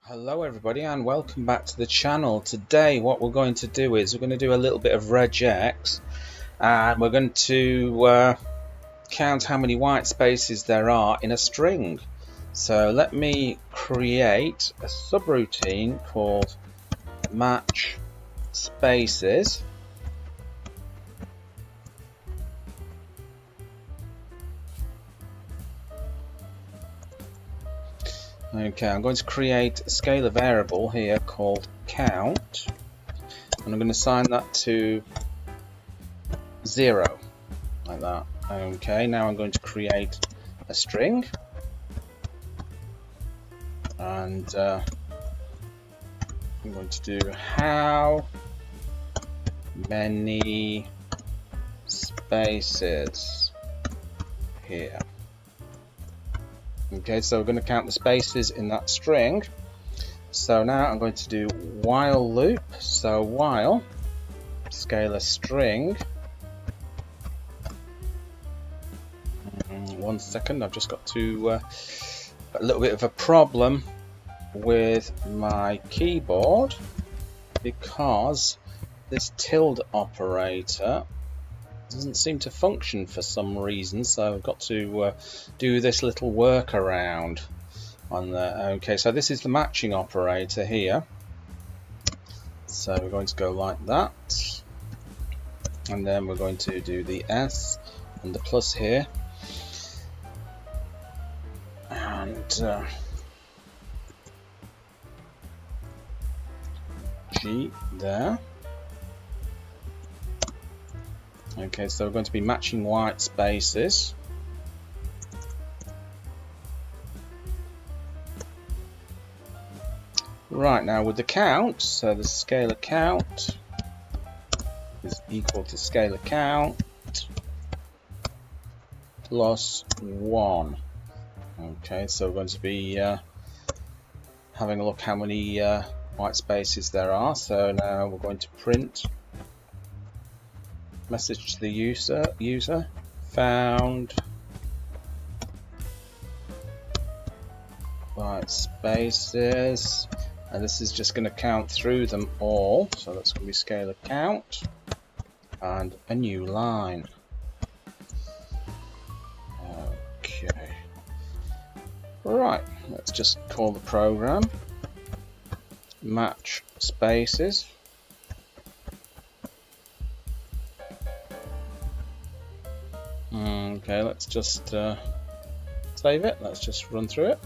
Hello everybody and welcome back to the channel. Today what we're going to do is we're going to do a little bit of Regex and we're going to count how many white spaces there are in a string. So let me create a subroutine called match spaces. Okay, I'm going to create a scalar variable here called count, and I'm going to assign that to 0, like that. Okay, now I'm going to create a string, and I'm going to do how many spaces here. Okay, so we're going to count the spaces in that string. So now I'm going to do while loop. So while scalar string. 1 second, I've just got to a little bit of a problem with my keyboard because this tilde operator doesn't seem to function for some reason, so I've got to do this little workaround on there. Okay, so this is the matching operator here, so we're going to go like that, and then we're going to do the S and the plus here, and G there. Okay, so we're going to be matching white spaces. Right, now with the count, so the scalar count is equal to scalar count plus 1. Okay, so we're going to be having a look how many white spaces there are. So now we're going to print message to the user found white spaces, and this is just going to count through them all, so that's going to be scalar count and a new line. Okay, right, let's just call the program match spaces. Okay, let's just save it. Let's just run through it.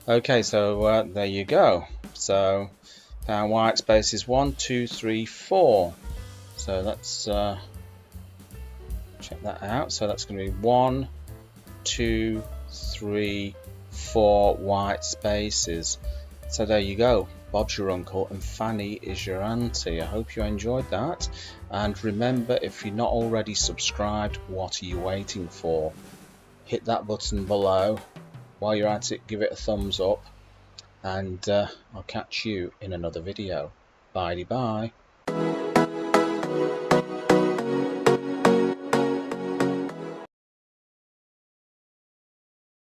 Okay, so there you go. So our white space is 1, 2, 3, 4. So let's check that out. So that's going to be 1, 2, 3, 4 white spaces. So there you go. Bob's your uncle and Fanny is your auntie. I hope you enjoyed that. And remember, if you're not already subscribed, what are you waiting for? Hit that button below. While you're at it, give it a thumbs up. And I'll catch you in another video. Bye-bye.